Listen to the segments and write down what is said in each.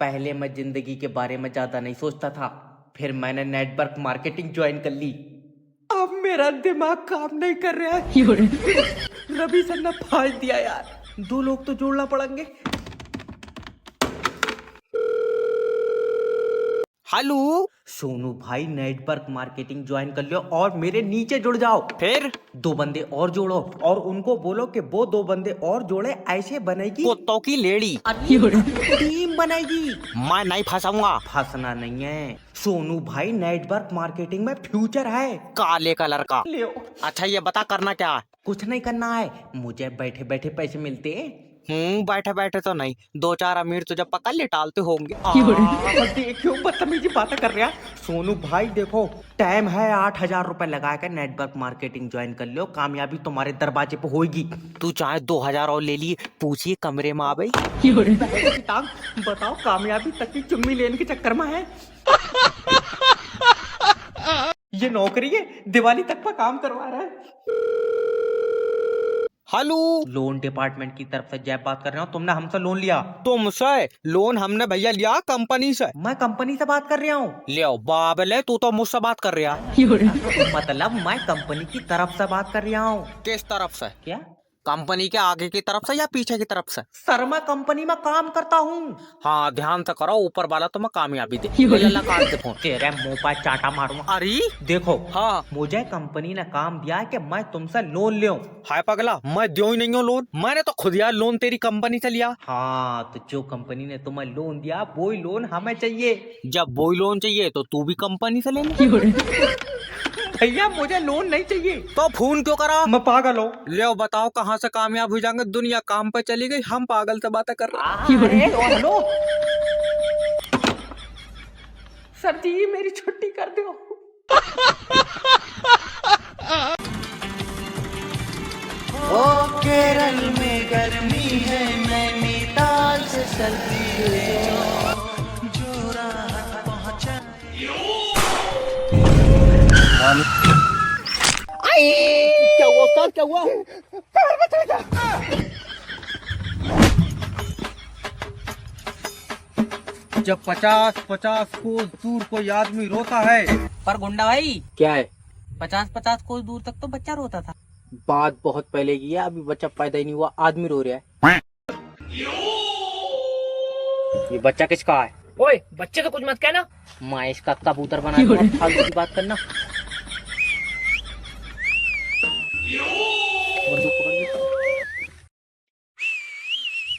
पहले मैं जिंदगी के बारे में ज्यादा नहीं सोचता था, फिर मैंने नेटवर्क मार्केटिंग ज्वाइन कर ली। अब मेरा दिमाग काम नहीं कर रहा है। रवि सर ने फाड़ दिया यार, 2 लोग तो जोड़ना पड़ेंगे। हेलो सोनू भाई, नेटवर्क मार्केटिंग ज्वाइन कर लियो और मेरे नीचे जुड़ जाओ। फिर 2 बंदे और जोड़ो और उनको बोलो कि वो 2 बंदे और जोड़े, ऐसे बनेगी कुत्तों की लेडी, टीम बनेगी। मैं नहीं फंसाऊंगा। फंसना नहीं है सोनू भाई, नेटवर्क मार्केटिंग में फ्यूचर है। काले कलर का। लियो। अच्छा ये बता करना क्या है? कुछ नहीं करना है, मुझे बैठे बैठे पैसे मिलते हैं। बैठे बैठे तो नहीं, 2-4 अमीर तुझे पकड़ ले टालते होंगे। देखो बदतमीजी बातें कर रहा। सोनू भाई देखो, टाइम है, 8,000 रुपए लगा कर नेटवर्क मार्केटिंग ज्वाइन कर लो, कामयाबी तुम्हारे दरवाजे पे होगी। तू चाहे 2,000 और ले लिए, पूछिए कमरे में आ गई। बताओ, कामयाबी तक की चुम्मी लेने के चक्कर में है। ये नौकरी है, दिवाली तक का काम करवा रहा है। हेलो, लोन डिपार्टमेंट की तरफ से जय बात कर रहा हूँ। तुमने हमसे लोन लिया? तुमसे लोन हमने भैया लिया कंपनी से। मैं कंपनी से बात कर रहा हूँ। ले बाबले, तू तो मुझसे बात कर रहा। मतलब मैं कंपनी की तरफ से बात कर रहा हूँ। किस तरफ से? क्या? कंपनी के आगे की तरफ से या पीछे की तरफ से? सर मैं कंपनी में काम करता हूँ। हाँ ध्यान से करो, ऊपर वाला तो मैं कामयाबी दे। ले काट दे फोन। तेरे मुंह पर चाटा मारूंगा। अरे देखो, हाँ, मुझे कंपनी ने काम दिया है कि मैं तुमसे लोन लूं। हाय पगला, मैं दो ही नहीं हूँ लोन, मैंने तो खुद यार लोन तेरी कंपनी से लिया। हाँ, तो जो कंपनी ने तुम्हें लोन दिया वही लोन हमें चाहिए। जब वही लोन चाहिए तो तू भी कंपनी से ले ले। भैया मुझे लोन नहीं चाहिए। तो फोन क्यों करा? मैं पागल हूँ। ले बताओ कहाँ से कामयाब हो जाएंगे, दुनिया काम पे चली गई, हम पागल से बातें कर रहे हैं। हेलो सर जी, मेरी छुट्टी कर दो। ओ केरल में गर्मी है, नैनीताल से सर्दी है, जो राहत पहुंचा। क्या हुआ उस्ताद, क्या हुआ? जब 50-50 कोस दूर कोई आदमी रोता है। पर गुंडा भाई, क्या है? 50-50 कोस दूर तक तो बच्चा रोता था। बात बहुत पहले की है, अभी बच्चा पैदा ही नहीं हुआ, आदमी रो रहा है। ये बच्चा किसका है? ओए बच्चे तो कुछ मत कहना। मैं इसका कबूतर बना दूंगा, फालतू की बात करना। बंदूक पकड़ ली।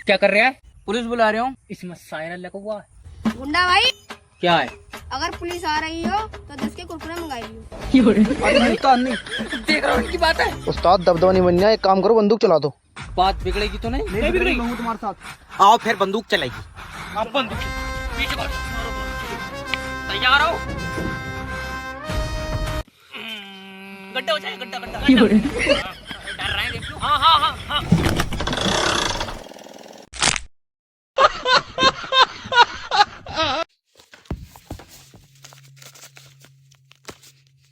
क्या कर रहा है? पुलिस बुला रहे हूँ। इसमें सायरन लगा हुआ है। गुंडा भाई, क्या है? अगर पुलिस आ रही हो तो 10 के कुरकुरे मंगाई लियो। देख रहा हूँ इनकी बात है। उस्ताद दबदबा नहीं बनना, एक काम करो बंदूक चला दो। बात बिगड़ेगी तो नहीं? नहीं बिगड़ेगी। तुम्हारे साथ आओ फिर बंदूक चलेगी। अब बंदूक पीछे कर। तैयार हो? गड्ढा हो जाए, गड्ढा गड्ढा गड्ढा। डर रहे हैं देख लो। हाँ हाँ हाँ हाँ।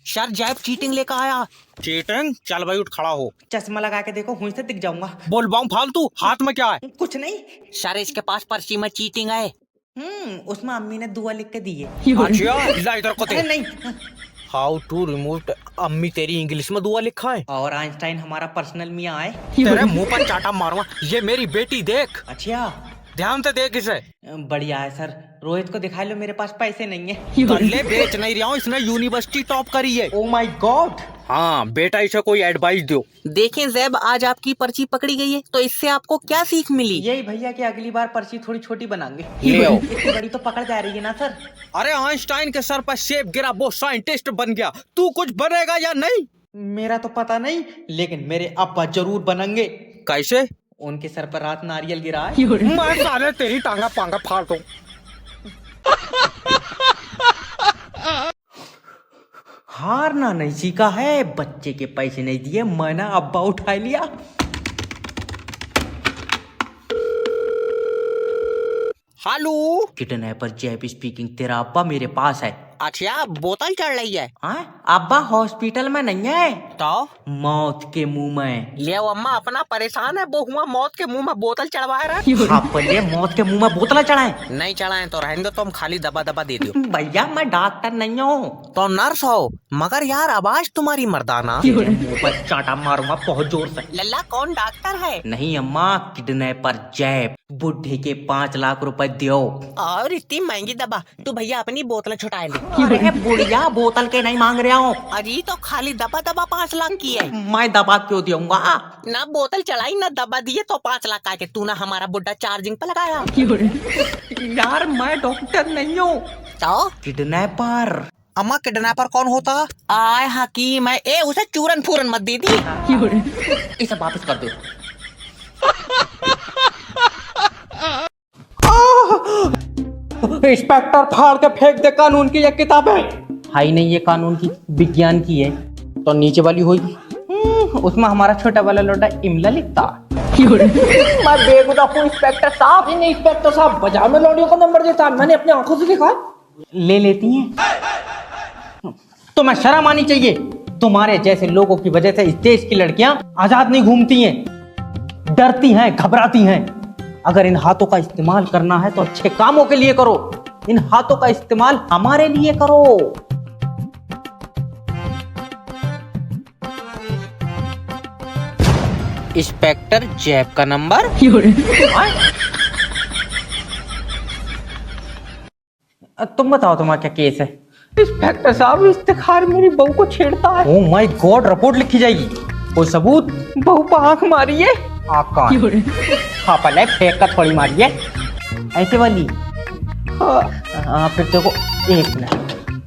सर जैब चीटिंग लेकर आया। चीटिंग? चल भाई उठ खड़ा हो। चश्मा लगा के देखो, हुई से दिख जाऊंगा। बोल बाऊं फालतू, हाथ में क्या है? कुछ नहीं। सर इसके पास पर्ची में चीटिंग है। उसमें अम्मी ने दुआ लिख के दी है। अच्छा ला इधर को अरे नहीं। How to remove. अम्मी तेरी इंग्लिश में दुआ लिखा है। और आइंस्टाइन हमारा पर्सनल मियाँ है। तेरे मुंह पर चाटा मारूंगा। ये मेरी बेटी देख, अच्छा, ध्यान से देख इसे। बढ़िया है सर। रोहित को दिखा लो, मेरे पास पैसे नहीं है। कर ले, बेच नहीं रहा हूँ, इसने यूनिवर्सिटी टॉप करी है। Oh my God. हाँ बेटा, इसे कोई एडवाइस दो। देखें जैब, आज आपकी पर्ची पकड़ी गई है, तो इससे आपको क्या सीख मिली? यही भैया कि अगली बार पर्ची थोड़ी छोटी बनाएंगे। ले आओ। इतनी बड़ी तो पकड़ जा रही है ना सर। अरे आइंस्टाइन के सर पर सेब गिरा, वो साइंटिस्ट बन गया, तू कुछ बनेगा या नहीं? मेरा तो पता नहीं, लेकिन मेरे अब्बा जरूर बनेंगे। कैसे? उनके सर पर रात नारियल गिरा है। मैं सारे तेरी टांगा पांगा फाड़ दूं। हारना नहीं सीखा है, बच्चे के पैसे नहीं दिए, मैंने अब्बा उठा लिया। हेलो किडनैपर जैब स्पीकिंग, तेरा अब्बा मेरे पास है। अच्छा बोतल चढ़ रही है। हाँ अब्बा हॉस्पिटल में नहीं है, तो मौत के मुंह में। ले अम्मा अपना परेशान है, वो हुआ मौत के मुंह में बोतल चढ़वा रहा। आप पहले मौत के मुंह में बोतल चढ़ाए। नहीं चढ़ाए तो रहने दो, तुम खाली दबा दबा दे दो। भैया मैं डॉक्टर नहीं हूँ। तो नर्स हो, मगर यार आवाज तुम्हारी मर्दाना। मुंह पर चाटा मारूंगा बहुत जोर से। लल्ला कौन डॉक्टर है? नहीं अम्मा, किडनैपर जैब। बुढ़े के 5 लाख रुपए दियो। और इतनी महंगी दबा, तू भैया अपनी बोतल छुटा ले। अरे बुढ़िया बोतल के नहीं मांग रहा हूँ, अजी तो खाली दबा दबा 5 लाख की है। मैं दबा क्यों दूंगा? ना बोतल चढ़ाई ना दबा दिए तो 5 लाख का के तू ना हमारा बुड्ढा चार्जिंग पे लगाया। यार मैं डॉक्टर नहीं हूँ, तो किडनैपर। अम्मा किडनैपर कौन होता? आय हकीम है। ए उसे चूरन फूरन मत दे दी। इसे वापस कर दो। इंस्पेक्टर फाड़ के फेंक दे कानून की ये किताब है। हाई नहीं ये कानून की, विज्ञान की है। तो नीचे वाली होगी, उसमें हमारा छोटा वाला लोटा इमला लिखता। मैं बेगुनाह हूँ इंस्पेक्टर साहब। नहीं इंस्पेक्टर साहब, बाजार में लौंडियों का नंबर देता है, मैंने अपनी आंखों से देखा। ले लेती हैं। तुम्हें शर्म आनी चाहिए। तुम्हारे जैसे लोगों की वजह से इस देश की लड़कियां आजाद नहीं घूमती हैं, डरती हैं, घबराती हैं। अगर इन हाथों का इस्तेमाल करना है तो अच्छे कामों के लिए करो। इन हाथों का इस्तेमाल हमारे लिए करो। इंस्पेक्टर जैब का नंबर। तुम बताओ तुम्हारा क्या केस है? इंस्पेक्टर साहब इफ्तिखार मेरी बहू को छेड़ता है। ओह माय गॉड, रिपोर्ट लिखी जाएगी। कोई सबूत? बहू पर आंख मारी है। हाँ पहले फेंक का थोड़ी मारी है, ऐसे वाली। हाँ फिर देखो, एक मिनट।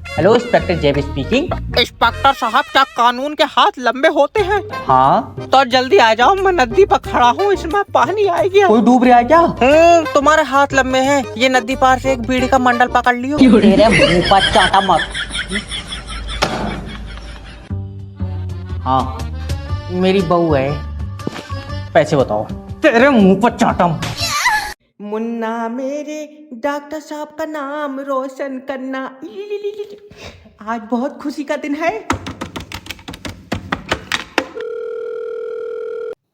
हेलो इंस्पेक्टर जेब स्पीकिंग। इंस्पेक्टर साहब क्या कानून के हाथ लंबे होते हैं? हाँ तो जल्दी आ जाओ, मैं नदी पर खड़ा हूँ, इसमें पानी आएगी। कोई डूब रहा है क्या? तुम्हारे हाथ लंबे हैं। ये नदी पार से एक बीड़ी का मंडल पकड़ लियो। तेरे मुंह पर चाटा मत। हाँ मेरी बहू है, पैसे बताओ। तेरे मुंह पर चाटा मत। मुन्ना मेरे डॉक्टर साहब का नाम रोशन करना। आज बहुत खुशी का दिन है।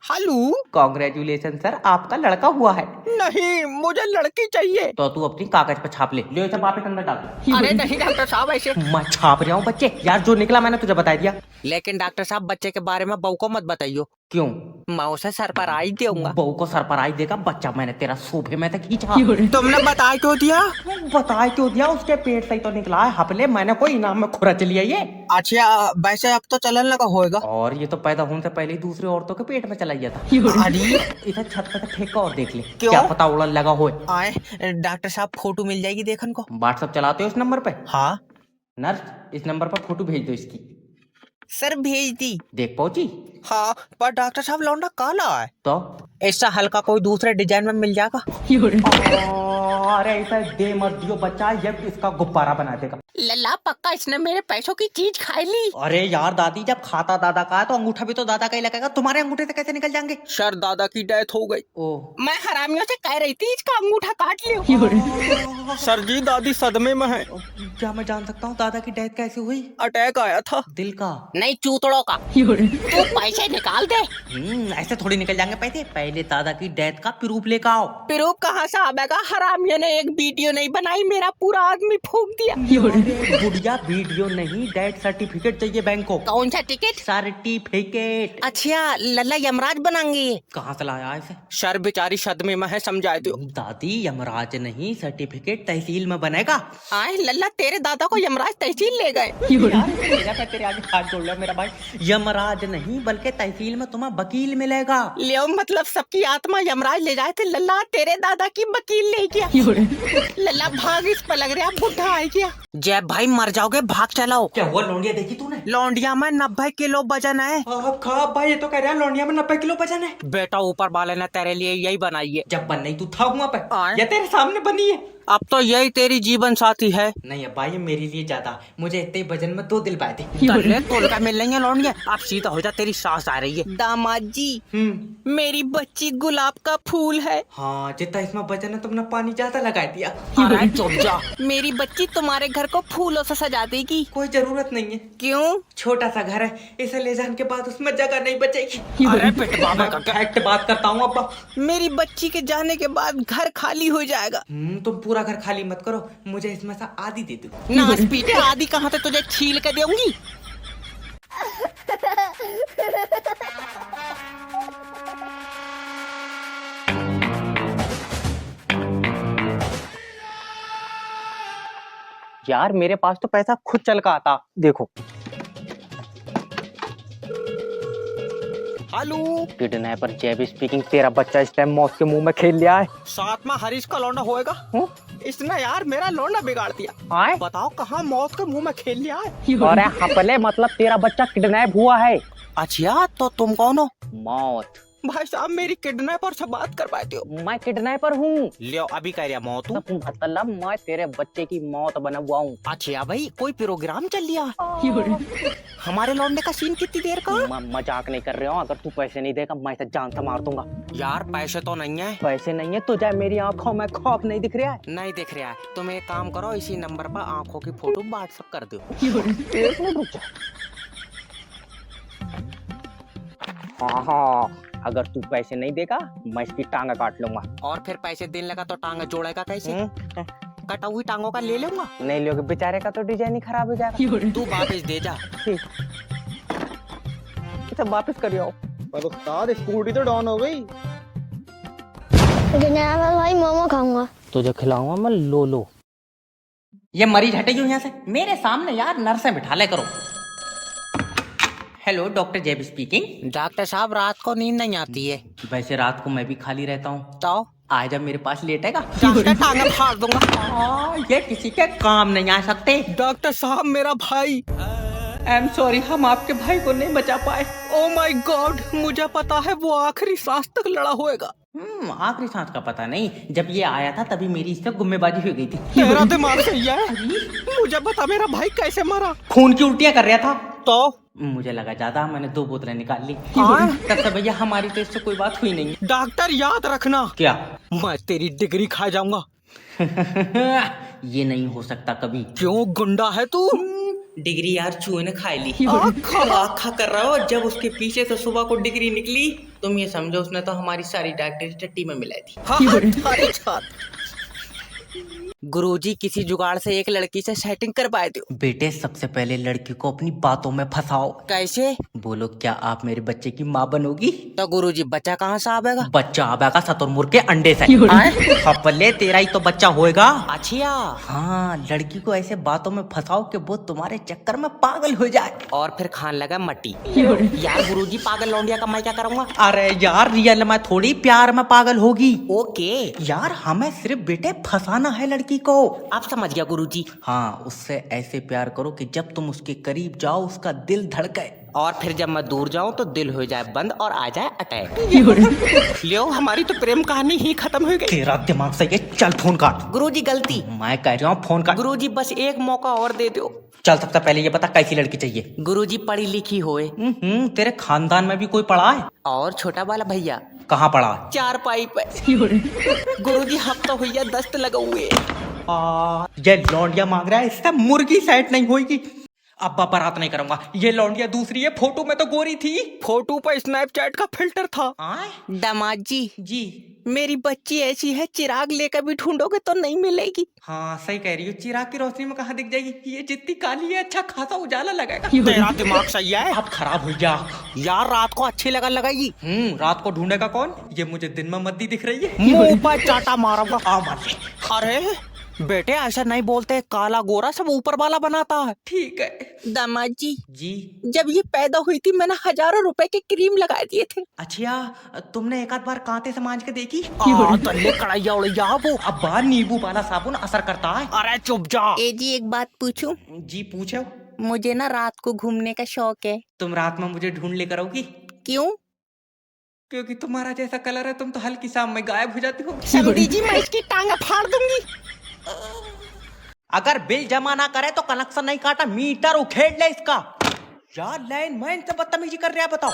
हेलो, कॉन्ग्रेचुलेशन सर, आपका लड़का हुआ है। नहीं मुझे लड़की चाहिए। तो तू अपनी कागज पे छाप ले। ले इसे वापस अंदर डाल। अरे नहीं डॉक्टर साहब ऐसे। मैं छाप रहा हूँ बच्चे। यार जो निकला मैंने तुझे बता दिया। लेकिन डॉक्टर साहब बच्चे के बारे में बहू को मत बताइयो। क्यों? मैं उसे सरप्राइज दूंगा। बहू को सरप्राइज देगा बच्चा मैंने तेरा सोफे में तक खींचा। तुमने बता क्यों दिया? बता क्यों दिया? उसके पेट से ही तो निकला है। हपले मैंने कोई इनाम में खुरा चलिए ये। अच्छा वैसे अब तो चलन लगा होएगा। और ये तो पैदा होने से पहले ही दूसरी औरतों के पेट में चला गया था। अरे इधर छत पे फेंक और देख ले, क्यों? क्या पता उड़न लगा हो। आए डॉक्टर साहब फोटो मिल जाएगी देखन को। व्हाट्सएप चलाते हो इस नंबर पे? हाँ नर्स इस नंबर पर फोटो भेज दो इसकी। सर भेज दी। देख पहुंची? हाँ पर डॉक्टर साहब लौंडा काला है। तो ऐसा हल्का कोई दूसरे डिजाइन में मिल जाएगा। अरे ऐसा दे मत दियो बच्चा, ये इसका गुब्बारा बना देगा। लल्ला पक्का इसने मेरे पैसों की चीज खाई ली। अरे यार दादी जब खाता दादा का है तो अंगूठा भी तो दादा का ही लगेगा। तुम्हारे अंगूठे से कैसे निकल जाएंगे? सर दादा की डेथ हो गई। ओह मैं हरामियों से कह रही थी इसका अंगूठा काट लियो। सर जी दादी सदमे में है। क्या मैं जान सकता हूँ दादा की डेथ कैसे हुई? अटैक आया था। दिल का? नहीं चूतड़ों का। तू पैसे निकाल दे। ऐसे थोड़ी निकल जाएंगे पैसे। पहले दादा की डेथ का प्रूफ लेकर आओ। प्रूफ कहाँ से आएगा? हरामियों ने एक वीडियो नहीं बनाई, मेरा पूरा आदमी फूंक दिया। बुढ़िया वीडियो नहीं, डेथ सर्टिफिकेट चाहिए बैंक को। कौन सा टिकट? सर्टिफिकेट। अच्छा लल्ला यमराज बनाएंगे। कहाँ से लाया इसे? सर बेचारी सदमे में है, समझाए दो। दादी यमराज नहीं, सर्टिफिकेट तहसील में बनेगा। आए लल्ला तेरे दादा को यमराज तहसील ले गए। तेरे आगे हाथ जोड़ लिया मेरा भाई। यमराज नहीं बल्कि तहसील में तुम्हें वकील मिलेगा। ले मतलब सबकी आत्मा यमराज ले जाए थे। लल्ला तेरे दादा की वकील ले गया। लल्ला भाग, इस पर लग रहा बुढ़ा आ गया। जय भाई मर जाओगे, भाग चलाओ। क्या हुआ? लौंडिया देखी तूने? लौंडिया में 90 किलो वजन है। खा भाई, ये तो कह रहा है लौंडिया में 90 किलो वजन है। बेटा ऊपर वाले ने तेरे लिए यही बनाई है। जब बन नहीं तू था वहाँ पे आए? या तेरे सामने बनी है? अब तो यही तेरी जीवन साथी है। नहीं अब्बा ये मेरे लिए ज्यादा, मुझे इतने वजन में 2 दिल पाए थे। तल्ले तोल का मिल लेंगे लौंडिया। अब सीधा हो जा, तेरी सास आ रही है। दामाद जी मेरी बच्ची गुलाब का फूल है। हाँ जितना इसमें वजन है तुमने पानी ज्यादा लगा दिया। अरे चुप जा। मेरी बच्ची तुम्हारे घर को फूलों से सजा देगी। कोई जरूरत नहीं है, क्यों? छोटा सा घर है, इसे ले जाने के बाद उसमें जगह नहीं बचेगी। अरे पिटवा मैं फैक्ट बात करता हूँ अब्बा। मेरी बच्ची के जाने के बाद घर खाली हो जाएगा। तुम पूरा घर खाली मत करो, मुझे इसमें से आधी दे दो। नाच पीटे आदि कहाँ से तुझे छील कर दूंगी। यार मेरे पास तो पैसा खुद चल का आता। देखो हेलो किडनैपर जेब स्पीकिंग, तेरा बच्चा इस टाइम मौत के मुंह में खेल लिया है। साथ में हरीश का लौंडा होएगा। इसने यार मेरा लौंडा बिगाड़ दिया। आए? बताओ कहाँ मौत के मुंह में खेल लिया है। अरे हपले मतलब तेरा बच्चा किडनैप हुआ है। अच्छा तो तुम कौन हो? मौत। भाई साहब मेरी किडनैपर से बात करवाते हो। मैं किडनैपर हूँ। लियो अभी कह रहा मौत हूँ। मतलब मैं तेरे बच्चे की मौत बना हुआ हूँ। अच्छा भाई कोई प्रोग्राम चल लिया। हमारे लौंडे का सीन कितनी देर का? मजाक नहीं कर रहे हो, अगर तू पैसे नहीं देगा मैं इसे जान से मार दूंगा। यार पैसे तो नहीं है। पैसे नहीं है तो जा, मेरी आंखों में खौफ नहीं दिख रहा है। नहीं दिख रहा है। तुम एक काम करो, इसी नंबर पर आंखों की फोटो व्हाट्सएप कर दो। एक मिनट रुक जा। हाँ अगर तू पैसे नहीं देगा मैं इसकी टांग काट लूंगा। और फिर पैसे देने लगा तो टांग जोड़ेगा कैसे? कटा हुई टांगों का ले लूंगा। नहीं लोगे, बेचारे का तो डिजाइन ही खराब हो जाएगा। तू वापस दे जा। इसे वापस करियो। उस्ताद स्कूटी तो डाउन हो गई। भाई मोमो खाऊंगा। तुझे खिलाऊंगा मैं लोलो। ये मरीज हटे क्यों यहाँ से? मेरे सामने यार नर्सें बिठा ले करो। हेलो डॉक्टर जेब स्पीकिंग। डॉक्टर साहब रात को नींद नहीं आती है। वैसे रात को मैं भी खाली रहता हूँ, तो आज जब मेरे पास लेटेगा डॉक्टर टांग फाड़ दूंगा। ये किसी के काम नहीं आ सकते। डॉक्टर साहब मेरा भाई। आई एम सॉरी, हम आपके भाई को नहीं बचा पाए। ओ माय गॉड, मुझे पता है वो आखिरी सांस तक लड़ा होएगा। आखिरी सांस का पता नहीं, जब ये आया था तभी मेरी इससे गुम्मेबाजी हो गई थी। तेरा दिमाग सही है। मुझे बता मेरा भाई कैसे मरा? खून की उल्टियां कर रहा था तो मुझे लगा ज्यादा, मैंने 2 बोतलें निकाल ली। तब से भैया हमारी तो इससे कोई बात हुई नहीं। डॉक्टर याद रखना, क्या? मैं तेरी डिग्री खा जाऊंगा। ये नहीं हो सकता कभी। क्यों गुंडा है तू? डिग्री यार चूहे ने खा ली। आखा कर रहा हो, जब उसके पीछे से सुबह को डिग्री निकली तुम ये समझो उसने तो हमारी सारी डॉक्टरी टट्टी में मिलाई थी। गुरुजी किसी जुगाड़ से एक लड़की से सेटिंग करवाए दो। बेटे सबसे पहले लड़की को अपनी बातों में फंसाओ। कैसे? बोलो क्या आप मेरे बच्चे की माँ बनोगी? तो गुरुजी बच्चा कहाँ से आवेगा? बच्चा आवेगा सतुरमुर्ग के अंडे से। हपले तेरा ही तो बच्चा होएगा। अच्छा हाँ, लड़की को ऐसे बातों में फंसाओ कि वो तुम्हारे चक्कर में पागल हो जाए और फिर खान लगा मट्टी। यार गुरुजी पागल लौंडिया का मैं क्या करूँगा? अरे यार रियल में थोड़ी प्यार में पागल होगी। ओके यार हमें सिर्फ बेटे फंसाना है लड़की को। आप समझ गया गुरुजी। हाँ, उससे ऐसे प्यार करो कि जब तुम उसके करीब जाओ उसका दिल धड़के और फिर जब मैं दूर जाऊं तो दिल हो जाए बंद और आ जाए अटैक। लियो हमारी तो प्रेम कहानी ही खत्म हो गई। तेरा दिमाग सही है, चल फोन काट। गुरुजी गलती। मैं कह रहा हूँ फोन काट। गुरुजी बस एक मौका और दे दो। चल सबसे पहले ये बता कैसी लड़की चाहिए? गुरुजी पढ़ी लिखी होए। तेरे खानदान में भी कोई पढ़ा है? और छोटा वाला भैया कहाँ पढ़ा है? 4 पाइप। गुरुजी हफ्ता हुई दस्त लगा हुए। ये लौंडिया मांग रहा है, इससे मुर्गी सेट नहीं होगी। अब बारात नहीं करूंगा। ये लौंडिया दूसरी है, फोटो में तो गोरी थी। फोटो पर स्नैपचैट का फिल्टर था। दामाद जी मेरी बच्ची ऐसी है, चिराग लेकर भी ढूंढोगे तो नहीं मिलेगी। हाँ सही कह रही हो, चिराग की रोशनी में कहाँ दिख जाएगी? ये जितनी काली है अच्छा खासा उजाला लगाएगा। तेरा दिमाग सही है। अब खराब हो जा यार, रात को अच्छी लगन लगाएगी। रात को ढूंढेगा कौन? ये मुझे दिन में मद्दी दिख रही है। मुंह पर चाटा मारूंगा। आ मार ले। अरे बेटे ऐसा नहीं बोलते, काला गोरा सब ऊपर वाला बनाता है। ठीक है दामाद जी। जी जब ये पैदा हुई थी मैंने हजारों रुपए के क्रीम लगा दिए थे। अच्छा, तुमने एक आध बार कांटे से मांझ के देखी? कढ़ाइया उड़ैया वो। अब बार नींबू वाला साबुन असर करता है। अरे चुप जा। ए जी एक बात पूछूं? जी पूछो। मुझे ना रात को घूमने का शौक है। तुम रात में मुझे ढूंढ लेकर आओगी? क्यों? क्योंकि तुम्हारा जैसा कलर है, तुम तो हल्की शाम में गायब हो जाती हो। समझी जी, मैं इसकी टांग फाड़ दूंगी। अगर बिल जमा ना करे तो कनेक्शन नहीं काटा, मीटर उखेड़ ले इसका। यार लाइनमैन से बदतमीजी कर रहा है, बताओ।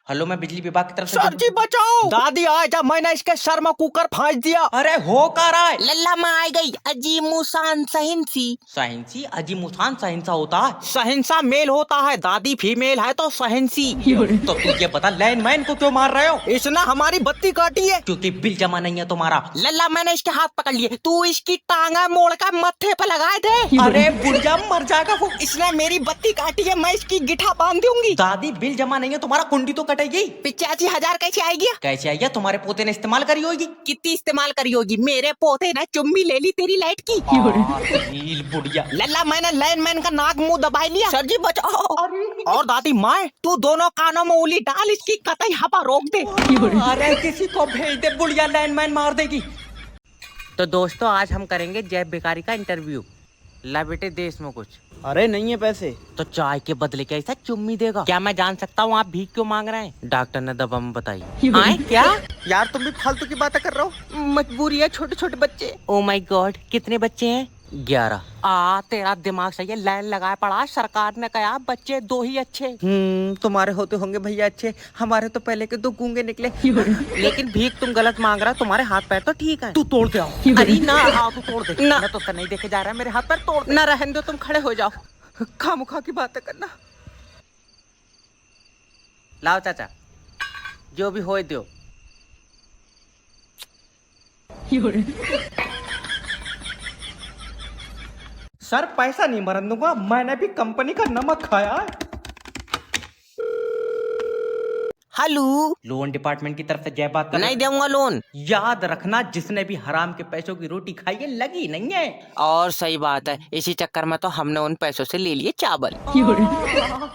हेलो, मैं बिजली विभाग की तरफ से। सर जी बचाओ, दादी आए जब मैंने इसके सर में कुकर फांस दिया। अरे हो का रहा है? लल्ला मैं आ गई, अजी मुसान सहिंसी। सहिंसी? अजी मुसान सहिंसा होता है? सहिंसा मेल होता है, दादी फीमेल है तो सहिंसी। तो तू ये बता लाइनमैन को क्यों मार रहे हो? इसने हमारी बत्ती काटी है। क्योंकि बिल जमा नहीं है तुम्हारा। लल्ला मैंने इसके हाथ पकड़ लिए, तू इसकी टांगा मोड़ कर मत्थे पे लगाए दे। अरे बुढ़िया मर जाएगा वो। इसने मेरी बत्ती काटी है, मैं इसकी गिठा बांध दूंगी। दादी बिल जमा नहीं है तुम्हारा, कुंडी तो कटेगी। 85,000 कैसे आएगी? कैसे आई है? तुम्हारे पोते ने इस्तेमाल करी होगी। कितनी इस्तेमाल करी होगी? मेरे पोते ने चुम्मी ले ली तेरी लाइट की। नील बुढ़िया। लल्ला मैंने लाइनमैन का नाक मुंह दबा लिया। सर जी बचाओ। और दादी माए, तू दोनों कानों में उंगली डाल, इसकी कतई हवा रोक दे। अरे किसी को भेज दे, बुढ़िया लाइनमैन मार देगी। तो दोस्तों आज हम करेंगे जैब भिखारी का इंटरव्यू। ला बेटे देश में कुछ। अरे नहीं है पैसे। तो चाय के बदले क्या ऐसा चुम्मी देगा? क्या मैं जान सकता हूँ आप भीख क्यों मांग रहे हैं? डॉक्टर ने दवा में बताई। आए क्या? यार तुम भी फालतू की बातें कर रहे हो। मजबूरी है, छोटे छोटे बच्चे। ओ माय गॉड, कितने बच्चे हैं? 11। तेरा दिमाग सही है, लाइन लगाया पड़ा। सरकार ने कहा बच्चे 2 ही अच्छे। तुम्हारे होते होंगे भैया अच्छे, हमारे तो पहले के 2 गूंगे निकले। लेकिन भीख तुम गलत मांग रहा है, तुम्हारे हाथ पैर तो ठीक है। तू तोड़ के आओ। अरे ना, हाँ तू तोड़ दे ना। तो नहीं देखे जा रहा है, मेरे हाथ पैर तोड़ ना। रहने दो, तुम खड़े हो जाओ। खामुखा की बातें करना। लाओ चाचा, जो भी हो दो। सर पैसा नहीं मरन दूंगा, मैंने भी कंपनी का नमक खाया है। हेलो, लोन डिपार्टमेंट की तरफ से जय बात कर। नहीं दूंगा लोन। याद रखना, जिसने भी हराम के पैसों की रोटी खाई है लगी नहीं है। और सही बात है, इसी चक्कर में तो हमने उन पैसों से ले लिए चावल।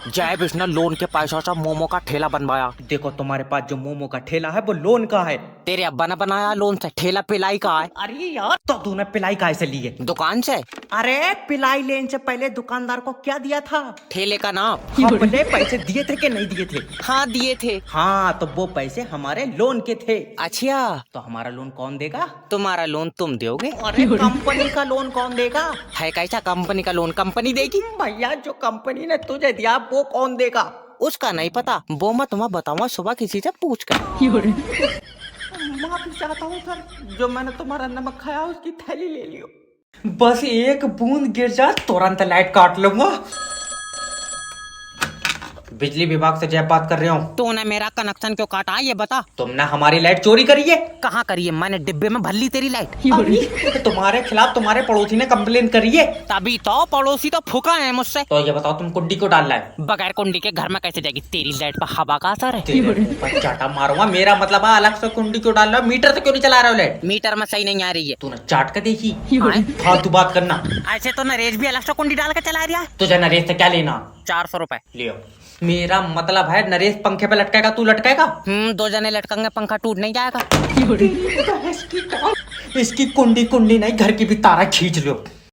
जय विष्णु लोन के पैसों से मोमो का ठेला बनवाया। देखो तुम्हारे पास जो मोमो का ठेला है वो लोन का है। तेरे अब्बा ने बनाया लोन से, ठेला पिलाई का है। अरे यार, तो तूने पिलाई का ऐसे ली है? दुकान से। अरे पिलाई लेने से पहले दुकानदार को क्या दिया था? ठेले का नाम। अपने पैसे दिए थे कि नहीं दिए थे? हाँ दिए थे। हाँ, तो वो पैसे हमारे लोन के थे। अच्छा, तो हमारा लोन कौन देगा? तुम्हारा लोन तुम दोगे। अरे कंपनी का लोन कौन देगा? है कैसा कंपनी का लोन कंपनी देगी? भैया जो कंपनी ने तुझे दिया वो कौन देगा? उसका नहीं पता, वो मैं तुम्हें बताऊंगा सुबह किसी से पूछ कर। माफी चाहता हूँ सर, जो मैंने तुम्हारा नमक खाया उसकी थैली ले लियो। बस एक बूंद गिर जा तुरंत लाइट काट लूंगा। बिजली विभाग से जय बात कर रहा हूँ। तूने मेरा कनेक्शन क्यों काटा ये बता। तुमने हमारी लाइट चोरी करी है। कहाँ करी है? मैंने डिब्बे में भर ली तेरी लाइट। तो तुम्हारे खिलाफ तुम्हारे पड़ोसी ने कंप्लेन करी है। तभी तो पड़ोसी तो फूका है मुझसे। तो ये बताओ तुम कुंडी को डाल रहा है? बगैर कुंडी के घर में कैसे जाएगी? तेरी लाइट पर हवा का असर है। तेरे ऊपर चाटा मारूंगा। मेरा मतलब है अलग से कुंडी क्यों डाल रहा है? मीटर से क्यों नहीं चला रहा हो लाइट? मीटर में सही नहीं आ रही है। तूने चाट कर देखी? हाँ? फालतू बात करना। ऐसे तो नरेश भी अलग से कुंडी डाल के चला रहा है। तुझे नरेश से क्या लेना? 400 रुपए लियो। मेरा मतलब है नरेश पंखे पे लटकेगा, तू लटकेगा? 2 जने लटकेंगे, पंखा टूट नहीं जाएगा। इसकी कुंडी नहीं, घर की भी तारा खींच लो।